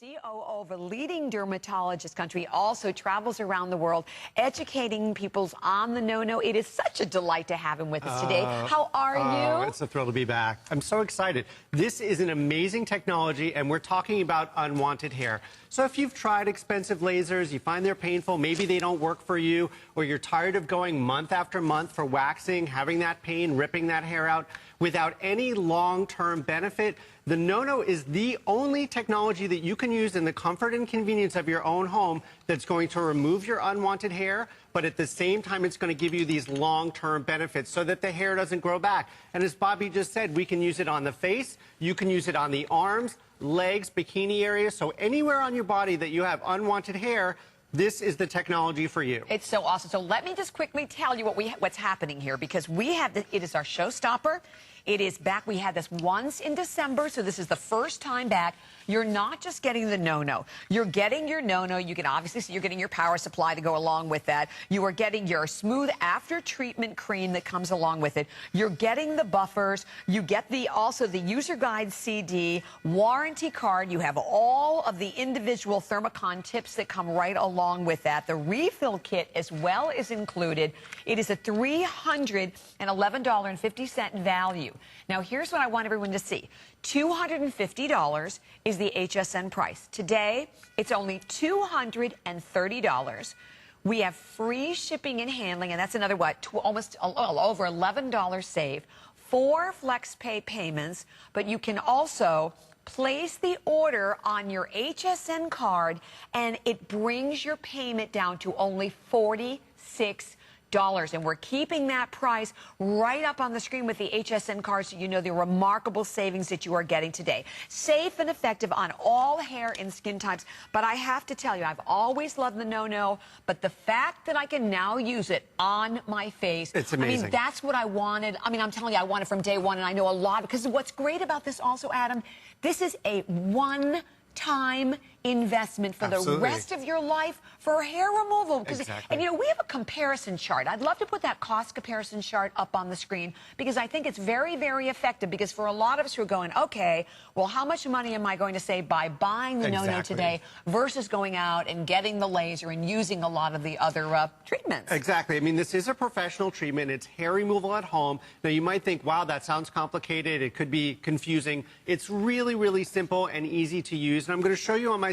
COO of a leading dermatologist country, also travels around the world educating people on the no-no. It is such a delight to have him with us today. How are you? It's a thrill to be back. I'm so excited. This is an amazing technology, and we're talking about unwanted hair. So if you've tried expensive lasers, you find they're painful, maybe they don't work for you, or you're tired of going month after month for waxing, having that pain, ripping that hair out without any long-term benefit, the no-no is the only technology that you can use in the comfort and convenience of your own home that's going to remove your unwanted hair, but at the same time it's going to give you these long-term benefits so that the hair doesn't grow back. And as Bobby just said, we can use it on the face, you can use it on the arms, legs, bikini area, so anywhere on your body that you have unwanted hair, this is the technology for you. It's so awesome. So let me just quickly tell you what's happening here, because we have it is our showstopper. It is back. We had this once in December, so this is the first time back. You're not just getting the no-no. You're getting your no-no. You can obviously see you're getting your power supply to go along with that. You are getting your smooth after treatment cream that comes along with it. You're getting the buffers. You get also the user guide CD, warranty card. You have all of the individual Thermocon tips that come right along with that. The refill kit as well is included. It is a $311.50 value. Now, here's what I want everyone to see. $250 is the HSN price. Today, it's only $230. We have free shipping and handling, and that's another, almost over $11 save. 4 flex pay payments, but you can also place the order on your HSN card, and it brings your payment down to only $46. And we're keeping that price right up on the screen with the HSN card, so you know the remarkable savings that you are getting today. Safe and effective on all hair and skin types. But I have to tell you, I've always loved the no-no, but the fact that I can now use it on my face, it's amazing. I mean, that's what I wanted. I mean, I'm telling you, I wanted from day one, and I know a lot, because what's great about this also, Adam, this is a one-time investment for the rest of your life for hair removal. Exactly. And, you know, we have a comparison chart. I'd love to put that cost comparison chart up on the screen, because I think it's very, very effective, because for a lot of us who are going, okay, well, how much money am I going to save by buying the no-no today versus going out and getting the laser and using a lot of the other treatments? Exactly. I mean, this is a professional treatment. It's hair removal at home. Now, you might think, wow, that sounds complicated. It could be confusing. It's really, really simple and easy to use. And I'm going to show you on myself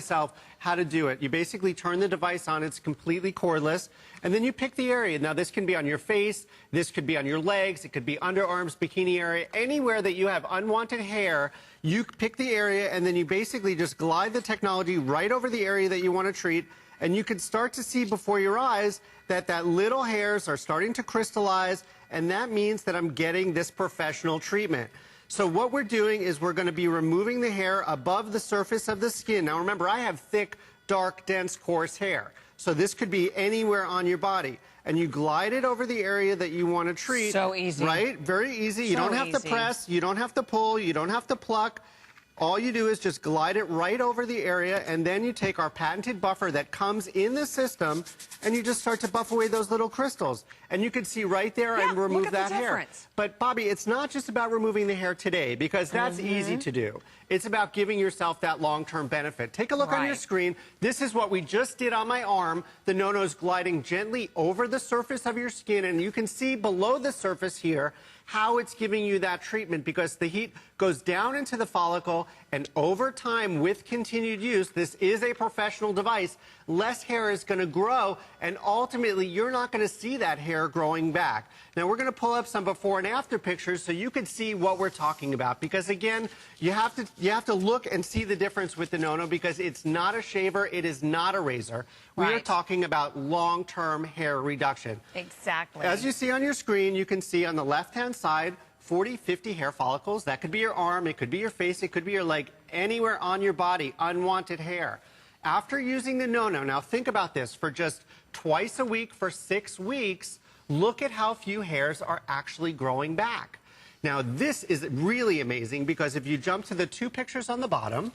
how to do it. You basically turn the device on. It's completely cordless. And then you pick the area. Now, this can be on your face. This could be on your legs. It could be underarms, bikini area. Anywhere that you have unwanted hair, you pick the area, and then you basically just glide the technology right over the area that you want to treat. And you can start to see before your eyes that little hairs are starting to crystallize, and that means that I'm getting this professional treatment. So what we're doing is we're going to be removing the hair above the surface of the skin. Now, remember, I have thick, dark, dense, coarse hair. So this could be anywhere on your body. And you glide it over the area that you want to treat. So easy. Right? Very easy. You don't have to press. You don't have to pull. You don't have to pluck. All you do is just glide it right over the area, and then you take our patented buffer that comes in the system, and you just start to buff away those little crystals. And you can see right there, and remove that hair. But, Bobby, it's not just about removing the hair today, because that's easy to do. It's about giving yourself that long-term benefit. Take a look on your screen. This is what we just did on my arm. The no-no is gliding gently over the surface of your skin, and you can see below the surface here how it's giving you that treatment, because the heat goes down into the follicle, and over time, with continued use, this is a professional device, less hair is going to grow, and ultimately, you're not going to see that hair growing back. Now, we're going to pull up some before and after pictures so you can see what we're talking about, because again, you have to look and see the difference with the no-no, because it's not a shaver, it is not a razor. We are talking about long-term hair reduction. Exactly. As you see on your screen, you can see on the left-hand side 40, 50 hair follicles. That could be your arm, it could be your face, it could be your leg, anywhere on your body, unwanted hair. After using the no-no, now think about this, for just twice a week for 6 weeks, look at how few hairs are actually growing back. Now, this is really amazing, because if you jump to the 2 pictures on the bottom,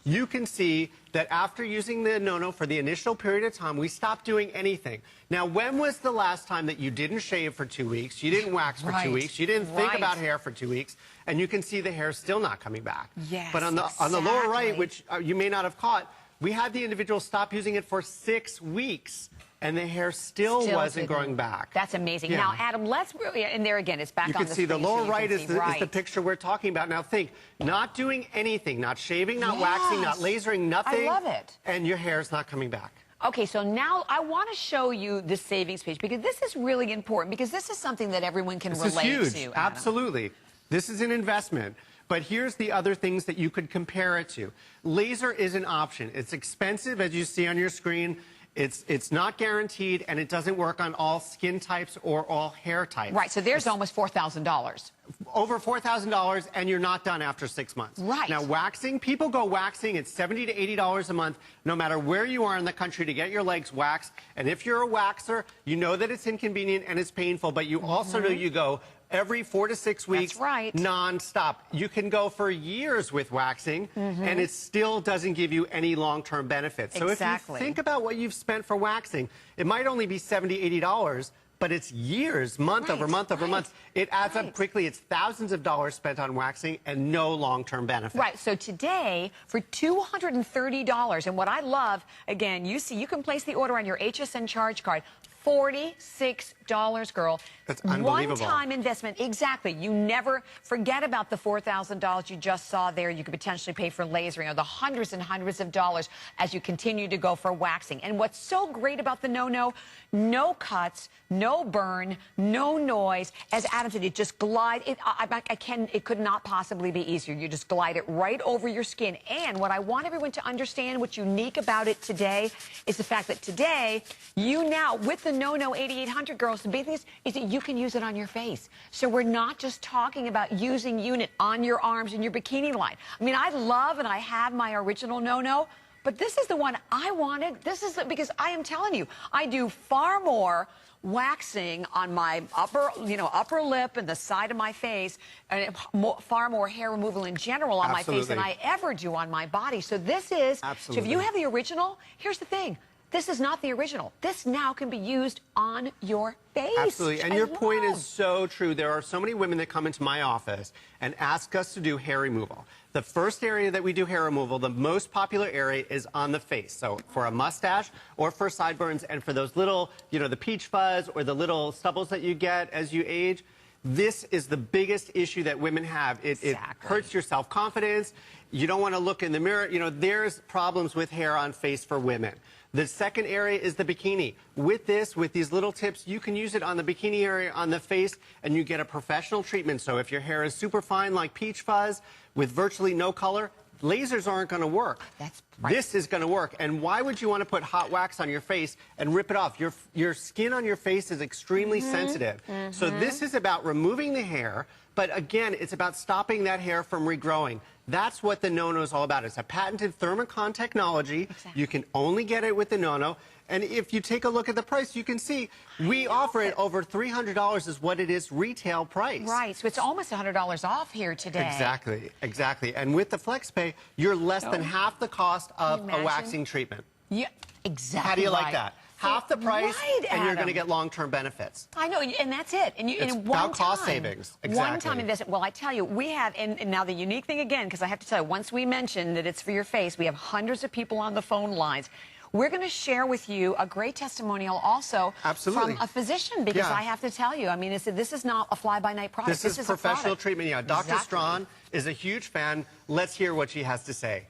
you can see that after using the no-no for the initial period of time, we stopped doing anything. Now, when was the last time that you didn't shave for 2 weeks, you didn't wax for 2 weeks, you didn't think about hair for 2 weeks, and you can see the hair still not coming back. Yes, but on the lower right, which you may not have caught, we had the individual stop using it for 6 weeks. And the hair still wasn't growing back. That's amazing. Yeah. Now, Adam, and there again, it's back on the screen. You can see the lower right is the picture we're talking about. Now think, not doing anything, not shaving, not waxing, not lasering, nothing. I love it. And your hair is not coming back. Okay, so now I want to show you the savings page because this is really important because this is something that everyone can relate to. This is huge. Absolutely. This is an investment. But here's the other things that you could compare it to. Laser is an option. It's expensive, as you see on your screen. It's not guaranteed, and it doesn't work on all skin types or all hair types. Right, so there's almost $4,000. Over $4,000, and you're not done after 6 months. Right. Now, waxing, people go waxing. It's $70 to $80 a month, no matter where you are in the country, to get your legs waxed. And if you're a waxer, you know that it's inconvenient and it's painful, but you also know you go every 4 to 6 weeks, non-stop. You can go for years with waxing, and it still doesn't give you any long-term benefits. So if you think about what you've spent for waxing, it might only be $70, $80, but it's years, month over month over month. It adds up quickly. It's thousands of dollars spent on waxing and no long-term benefit. Right. So today, for $230, and what I love, again, you see, you can place the order on your HSN charge card. $46, girl. That's unbelievable. One-time investment. Exactly. You never forget about the $4,000 you just saw there. You could potentially pay for lasering, or the hundreds and hundreds of dollars as you continue to go for waxing. And what's so great about the no-no, no cuts, no burn, no noise. As Adam said, it just glides. It could not possibly be easier. You just glide it right over your skin. And what I want everyone to understand, what's unique about it today, is the fact that today, you now, with the no-no 8800, girls, the big thing is that you can use it on your face. So we're not just talking about using unit on your arms and your bikini line. I mean, I love and I have my original no-no, but this is the one I wanted. This is because I am telling you, I do far more waxing on my upper lip and the side of my face, and far more hair removal in general on my face than I ever do on my body. So this is, so if you have the original, here's the thing. This is not the original. This now can be used on your face. Absolutely. And your point is so true. There are so many women that come into my office and ask us to do hair removal. The first area that we do hair removal, the most popular area, is on the face. So for a mustache or for sideburns, and for those little, the peach fuzz or the little stubbles that you get as you age, this is the biggest issue that women have. It hurts your self-confidence. You don't want to look in the mirror. There's problems with hair on face for women. The second area is the bikini. With these little tips, you can use it on the bikini area, on the face, and you get a professional treatment. So if your hair is super fine like peach fuzz with virtually no color, lasers aren't going to work. That's right. This is going to work. And why would you want to put hot wax on your face and rip it off? Your skin on your face is extremely sensitive. So this is about removing the hair, but again, it's about stopping that hair from regrowing. That's what the no-no is all about. It's a patented thermocon technology. You can only get it with the no-no. And if you take a look at the price, you can see we offer it over $300 is what it is retail price. Right, so it's almost $100 off here today. Exactly, exactly. And with the FlexPay, you're less than half the cost of a waxing treatment. Yeah, exactly. How do you like that? Half the price, and you're going to get long-term benefits. I know, and that's it. And it's about cost savings. Exactly. One-time investment. Well, I tell you, we have, and now the unique thing again, because I have to tell you, once we mentioned that it's for your face, we have hundreds of people on the phone lines. We're going to share with you a great testimonial also from a physician, because I have to tell you, I mean, this is not a fly-by-night product. This is professional treatment. Yeah, Dr. Strawn is a huge fan. Let's hear what she has to say.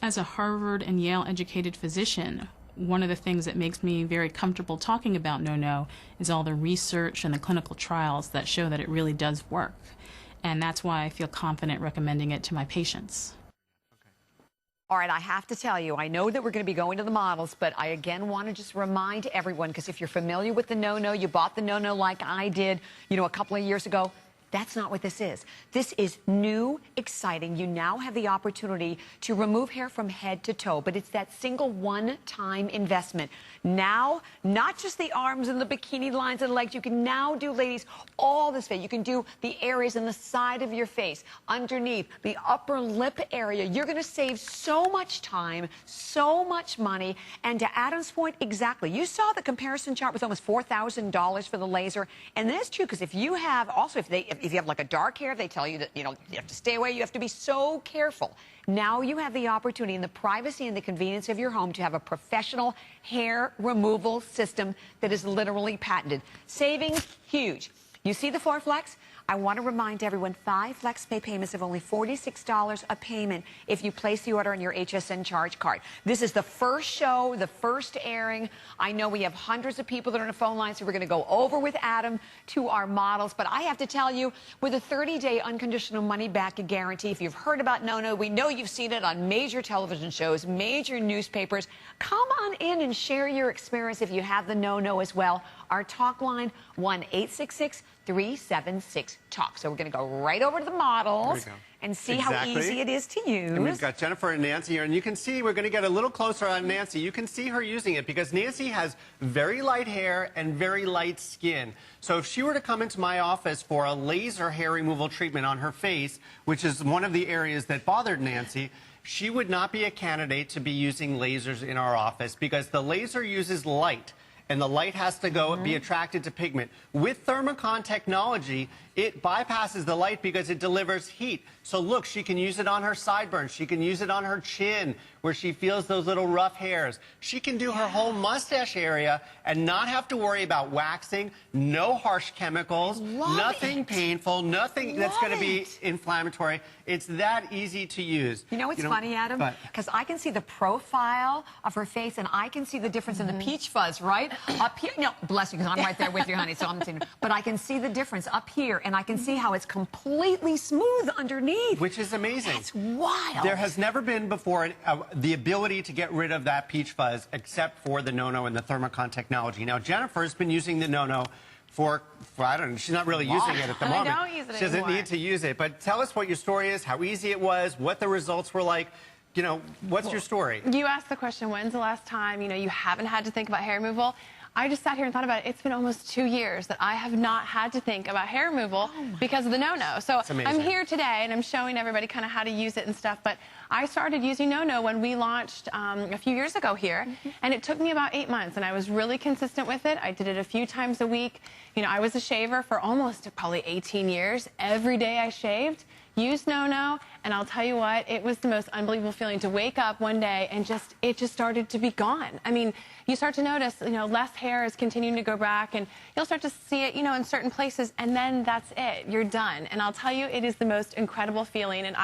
As a Harvard and Yale-educated physician, one of the things that makes me very comfortable talking about no-no is all the research and the clinical trials that show that it really does work. And that's why I feel confident recommending it to my patients. All right, I have to tell you, I know that we're going to be going to the models, but I again want to just remind everyone, because if you're familiar with the no-no, you bought the no-no like I did, a couple of years ago, That's not what this is. This is new, exciting. You now have the opportunity to remove hair from head to toe, but it's that single one-time investment. Now, not just the arms and the bikini lines and legs. You can now do, ladies, all this face. You can do the areas in the side of your face, underneath, the upper lip area. You're going to save so much time, so much money. And to Adam's point, exactly. You saw the comparison chart with almost $4,000 for the laser. And that's true, because if you have, also, if you have like a dark hair, they tell you that, you know, you have to stay away. You have to be so careful. Now you have the opportunity in the privacy and the convenience of your home to have a professional hair removal system that is literally patented. Savings, huge. You see the 4 Flex? I want to remind everyone, 5 FlexPay payments of only $46 a payment if you place the order on your HSN charge card. This is the first show, the first airing. I know we have hundreds of people that are on the phone line, so we're going to go over with Adam to our models. But I have to tell you, with a 30-day unconditional money-back guarantee, if you've heard about No-No, we know you've seen it on major television shows, major newspapers. Come on in and share your experience if you have the No-No as well. Our talk line, 1-866-376-TALK. So we're going to go right over to the models and see how easy it is to use. And we've got Jennifer and Nancy here, and you can see, we're going to get a little closer on Nancy. You can see her using it because Nancy has very light hair and very light skin. So if she were to come into my office for a laser hair removal treatment on her face, which is one of the areas that bothered Nancy, she would not be a candidate to be using lasers in our office because the laser uses light. And the light has to go be attracted to pigment. With Thermocon technology, it bypasses the light because it delivers heat. So look, she can use it on her sideburns. She can use it on her chin where she feels those little rough hairs. She can do her whole mustache area and not have to worry about waxing, no harsh chemicals, nothing painful, nothing that's going to be inflammatory. It's that easy to use. You know what's funny, Adam? Because I can see the profile of her face and I can see the difference in the peach fuzz, right? Up here, no, bless you, because I'm right there with you, honey, so I'm seeing, but I can see the difference up here, and I can see how it's completely smooth underneath. Which is amazing. That's wild. There has never been before the ability to get rid of that peach fuzz except for the No-No and the Thermocon technology. Now, Jennifer's been using the No-No for I don't know, she's not really using it at the moment. I don't use it She doesn't need to use it, but tell us what your story is, how easy it was, what the results were like. You know, what's your story? You asked the question, when's the last time, you know, you haven't had to think about hair removal? I just sat here and thought about it. It's been almost 2 years that I have not had to think about hair removal because of the No-No. So I'm here today and I'm showing everybody kind of how to use it and stuff. But I started using No-No when we launched a few years ago here. And it took me about 8 months. And I was really consistent with it. I did it a few times a week. You know, I was a shaver for almost probably 18 years. Every day I shaved. Used No-No, and I'll tell you what, it was the most unbelievable feeling to wake up one day and it just started to be gone. I mean, you start to notice, you know, less hair is continuing to go back, and you'll start to see it, you know, in certain places, and then that's it. You're done. And I'll tell you, it is the most incredible feeling. And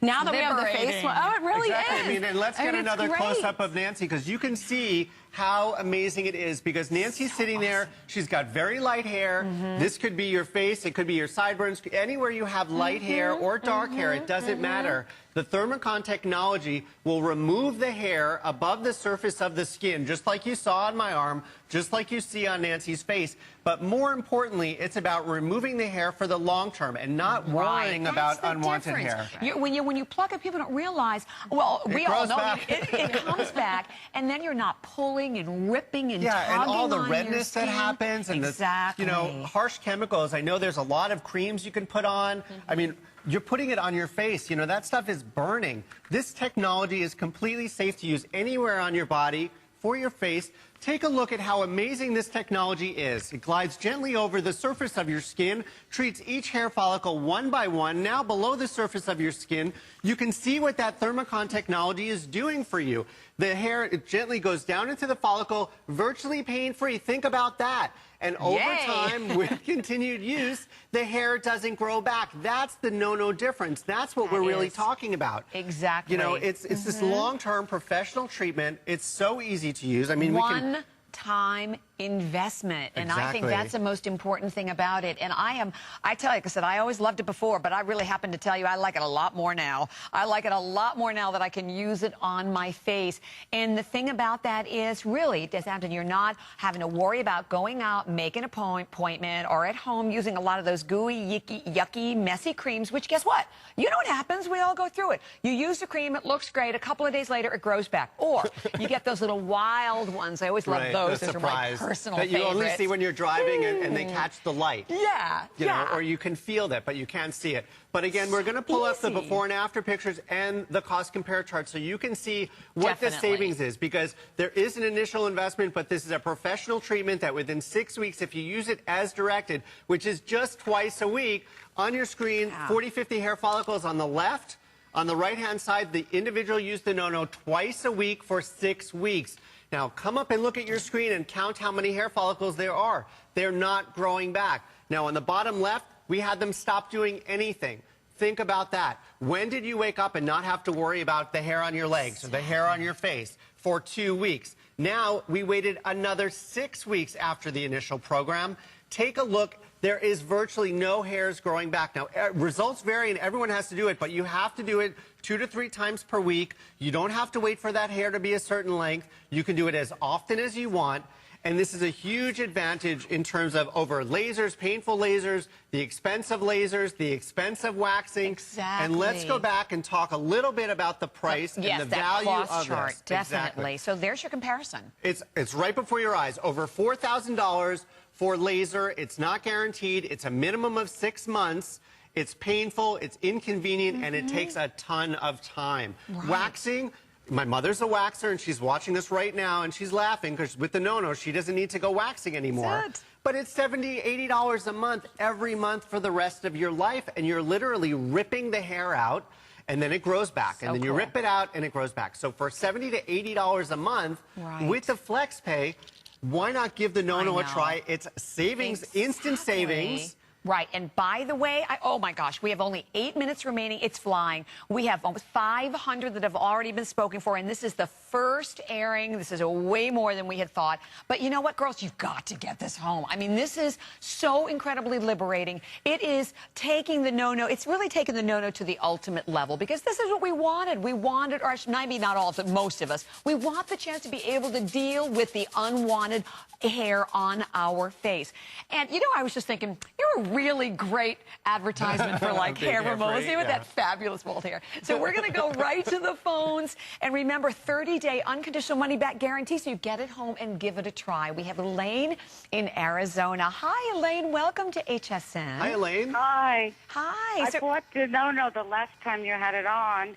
now that we have the face, oh, it really is. I mean, and let's get another close-up of Nancy, because you can see how amazing it is, because Nancy's sitting there. She's got very light hair. This could be your face. It could be your sideburns. Anywhere you have light hair or dark hair, it doesn't matter. The Thermocon technology will remove the hair above the surface of the skin, just like you saw on my arm, just like you see on Nancy's face. But more importantly, it's about removing the hair for the long term and not worrying about unwanted hair. When you pluck it, people don't realize, well, we all know it comes back, and then you're not pulling and ripping and tugging and all the on redness that happens and the, you know, harsh chemicals. I know there's a lot of creams you can put on. I mean, you're putting it on your face. You know, that stuff is burning. This technology is completely safe to use anywhere on your body, for your face. Take a look at how amazing this technology is. It glides gently over the surface of your skin, treats each hair follicle one by one. Now below the surface of your skin, you can see what that Thermocon technology is doing for you. The hair, it gently goes down into the follicle, virtually pain-free. Think about that. And over time, with continued use, the hair doesn't grow back. That's the No-No difference. That's what we're really talking about. Exactly. You know, it's this long-term professional treatment. It's so easy to use. I mean, one-time investment. And I think Exactly. that's the most important thing about it. And I tell you, like I said, I always loved it before, but I really happen to tell you I like it a lot more now. I like it a lot more now that I can use it on my face. And the thing about that is really, Deshampton, you're not having to worry about going out, making an appointment, or at home using a lot of those gooey, yucky, messy creams, which guess what? You know what happens? We all go through it. You use the cream, it looks great. A couple of days later, it grows back. Or you get those little wild ones. I always love those. Those are my personal that you favorites. only see when you're driving and they catch the light. Yeah, you know, or you can feel that, but you can't see it. But again, we're going to pull up the before and after pictures and the cost compare chart so you can see what the savings is, because there is an initial investment, but this is a professional treatment that within 6 weeks, if you use it as directed, which is just twice a week, on your screen, 40, 50 hair follicles on the left. On the right-hand side, the individual used the no-no twice a week for 6 weeks. Now, come up and look at your screen and count how many hair follicles there are. They're not growing back. Now, on the bottom left, we had them stop doing anything. Think about that. When did you wake up and not have to worry about the hair on your legs or the hair on your face for 2 weeks? Now, we waited another 6 weeks after the initial program. Take a look. There is virtually no hairs growing back. Now, results vary and everyone has to do it, but you have to do it 2 to 3 times per week. You don't have to wait for that hair to be a certain length. You can do it as often as you want. And this is a huge advantage in terms of over lasers, painful lasers, the expensive lasers, the expensive waxing. Exactly. And let's go back and talk a little bit about the price and the value of chart, this. definitely. Exactly. So there's your comparison. It's right before your eyes. Over $4,000 for laser. It's not guaranteed. It's a minimum of 6 months. It's painful, it's inconvenient, and it takes a ton of time. Right. Waxing. My mother's a waxer, and she's watching this right now, and she's laughing because with the no-no, she doesn't need to go waxing anymore. That's it. But it's $70, $80 a month, every month for the rest of your life, and you're literally ripping the hair out, and then it grows back, and then you rip it out, and it grows back. So for $70 to $80 a month, with the flex pay, why not give the no-no a try? It's savings, instant savings. Right, and by the way, oh my gosh, we have only 8 minutes remaining. It's flying. We have almost 500 that have already been spoken for, and this is the first airing. This is way more than we had thought. But you know what, girls? You've got to get this home. I mean, this is so incredibly liberating. It is taking the no-no. It's really taking the no-no to the ultimate level, because this is what we wanted. We wanted, or maybe not all of it, most of us, we want the chance to be able to deal with the unwanted hair on our face. And, you know, I was just thinking, you're a really great advertisement for, like, hair removal. See with that fabulous bald hair. So we're going to go right to the phones. And remember, 30-day unconditional money-back guarantee, so you get it home and give it a try. We have Elaine in Arizona. Hi, Elaine. Welcome to HSN. Hi, Elaine. Hi. Hi. I bought the no-no the last time you had it on,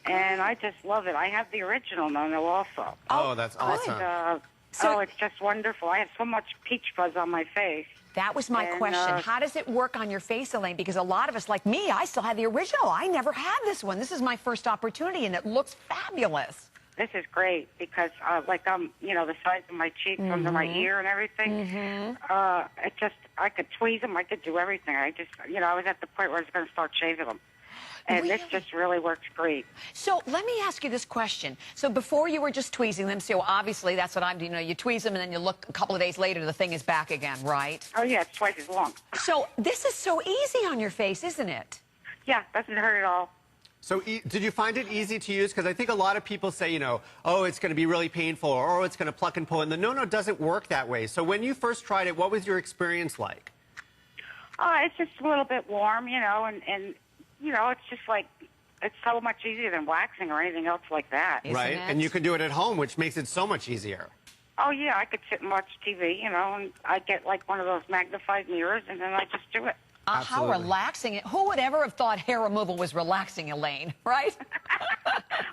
and I just love it. I have the original no-no also. Oh, that's awesome. So it's just wonderful. I have so much peach fuzz on my face. That was my question. How does it work on your face, Elaine? Because a lot of us, like me, I still have the original. I never had this one. This is my first opportunity, and it looks fabulous. This is great because, you know, the size of my cheeks under my ear and everything. I could tweeze them. I could do everything. I was at the point where I was going to start shaving them. And this just really works great. So let me ask you this question. So before you were just tweezing them, so obviously that's what I'm doing. You know, you tweeze them and then you look a couple of days later, the thing is back again, right? Oh, yeah, it's twice as long. So this is so easy on your face, isn't it? Yeah, doesn't hurt at all. So did you find it easy to use? Because I think a lot of people say, you know, oh, it's going to be really painful, or oh, it's going to pluck and pull. And the no-no doesn't work that way. So when you first tried it, what was your experience like? It's just a little bit warm, you know, and you know, it's just like, it's so much easier than waxing or anything else like that. Right, and you can do it at home, which makes it so much easier. Oh, yeah, I could sit and watch TV, you know, and I get like one of those magnified mirrors, and then I just do it. How relaxing. Who would ever have thought hair removal was relaxing, Elaine, right?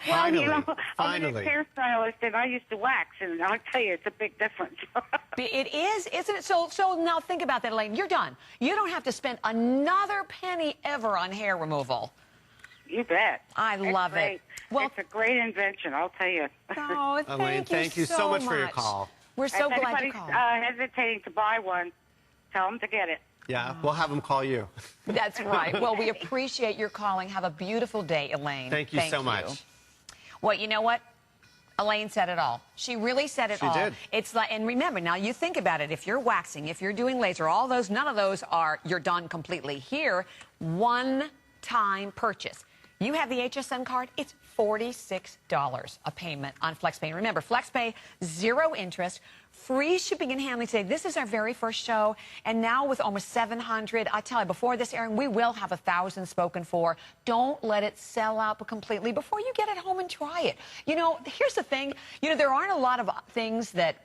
Well, you know, finally. I'm a hairstylist, and I used to wax, and I'll tell you, it's a big difference. It is, isn't it? So now think about that, Elaine. You're done. You don't have to spend another penny ever on hair removal. You bet. I love it. Well, it's a great invention, I'll tell you. Oh, Elaine, thank you so much for your call. We're so glad you called. If anybody's hesitating to buy one, tell them to get it. Yeah, we'll have them call you. That's right. Well, we appreciate your calling. Have a beautiful day, Elaine. Thank you so much. Well, you know what? Elaine said it all. She really said it all. She did. It's like, and remember, now you think about it. If you're waxing, if you're doing laser, all those, none of those are, you're done completely. Here, one-time purchase. You have the HSN card, it's $46 a payment on FlexPay. And remember, FlexPay, 0 interest, free shipping and handling today. This is our very first show, and now with almost 700, I tell you, before this airing, we will have 1,000 spoken for. Don't let it sell out completely before you get it home and try it. You know, here's the thing. You know, there aren't a lot of things that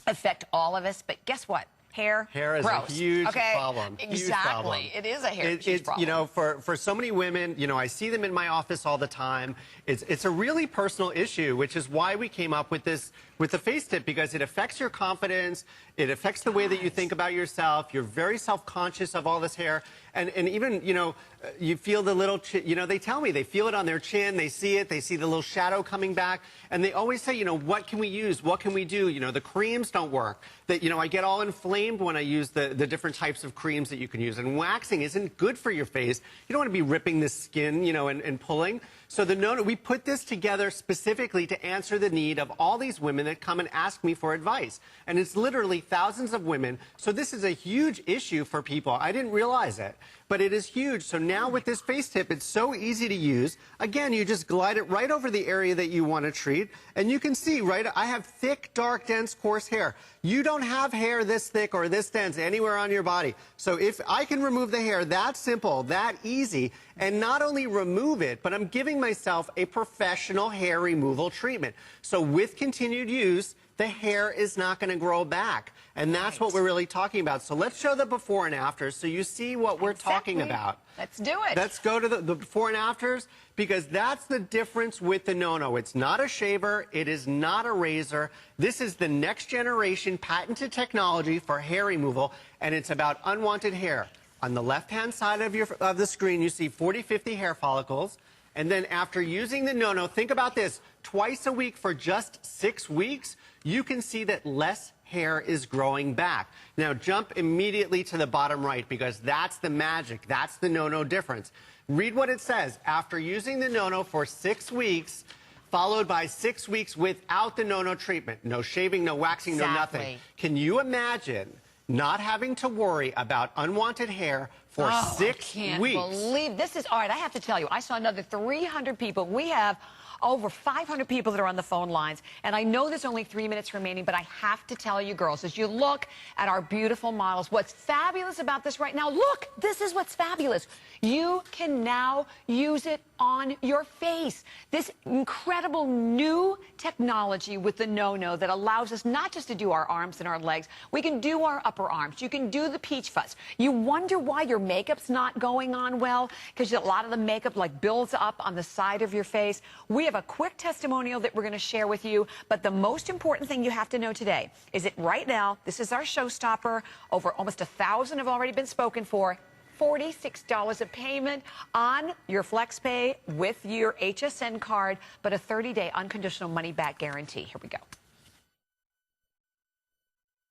affect all of us, but guess what? Hair is gross. a huge okay? problem. Exactly. Huge problem. It is a huge problem. You know, for so many women, you know, I see them in my office all the time. It's a really personal issue, which is why we came up with this, with the face tip, because it affects your confidence. It affects the way that you think about yourself. You're very self-conscious of all this hair. And even, you know, you feel the little, you know, they tell me they feel it on their chin. They see it. They see the little shadow coming back. And they always say, you know, what can we use? What can we do? You know, the creams don't work. That, you know, I get all inflamed when I use the different types of creams that you can use. And waxing isn't good for your face. You don't want to be ripping the skin, you know, and pulling. So we put this together specifically to answer the need of all these women that come and ask me for advice. And it's literally thousands of women. So this is a huge issue for people. I didn't realize it, but it is huge. So now with this face tip, it's so easy to use. Again, you just glide it right over the area that you want to treat. And you can see, right, I have thick, dark, dense, coarse hair. You don't have hair this thick or this dense anywhere on your body. So if I can remove the hair that simple, that easy, and not only remove it, but I'm giving myself a professional hair removal treatment. So with continued use, the hair is not going to grow back. And that's what we're really talking about. So let's show the before and afters so you see what we're talking about. Let's do it. Let's go to the before and afters, because that's the difference with the No-No. It's not a shaver. It is not a razor. This is the next generation patented technology for hair removal, and it's about unwanted hair. On the left-hand side of the screen, you see 40, 50 hair follicles. And then after using the No-No, think about this. Twice a week for just 6 weeks, you can see that less hair is growing back. Now, jump immediately to the bottom right, because that's the magic. That's the No-No difference. Read what it says. After using the No-No for 6 weeks, followed by 6 weeks without the No-No treatment. No shaving, no waxing, no nothing. Can you imagine not having to worry about unwanted hair for 6 weeks? I can't believe this is, all right, I have to tell you, I saw another 300 people. We have over 500 people that are on the phone lines, and I know there's only 3 minutes remaining, but I have to tell you, girls, as you look at our beautiful models, what's fabulous about this right now, look, this is what's fabulous. You can now use it on your face. This incredible new technology with the No-No that allows us not just to do our arms and our legs, we can do our upper arms. You can do the peach fuzz. You wonder why your makeup's not going on well, because a lot of the makeup like builds up on the side of your face. We have a quick testimonial that we're going to share with you, but the most important thing you have to know today is that right now, this is our showstopper. Over almost 1,000 have already been spoken for. $46 a payment on your FlexPay with your HSN card, but a 30-day unconditional money-back guarantee. Here we go.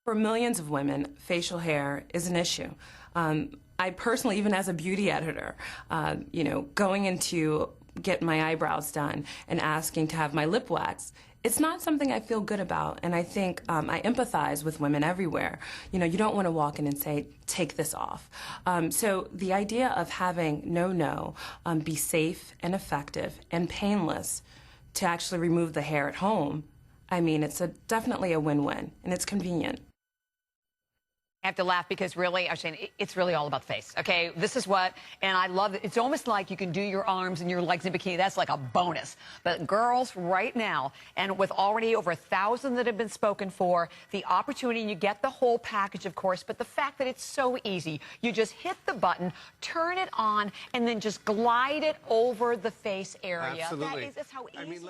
For millions of women, facial hair is an issue. I personally, even as a beauty editor, you know, going into get my eyebrows done and asking to have my lip waxed, it's not something I feel good about, and I think I empathize with women everywhere. You know, you don't want to walk in and say, take this off. So the idea of having No-No be safe and effective and painless to actually remove the hair at home, I mean, it's definitely a win-win, and it's convenient. I have to laugh because really, Shane, it's really all about the face, okay? This is what, and I love it. It's almost like you can do your arms and your legs in bikini. That's like a bonus. But girls, right now, and with already over 1,000 that have been spoken for, the opportunity, you get the whole package, of course, but the fact that it's so easy. You just hit the button, turn it on, and then just glide it over the face area. Absolutely. That's how easy it is.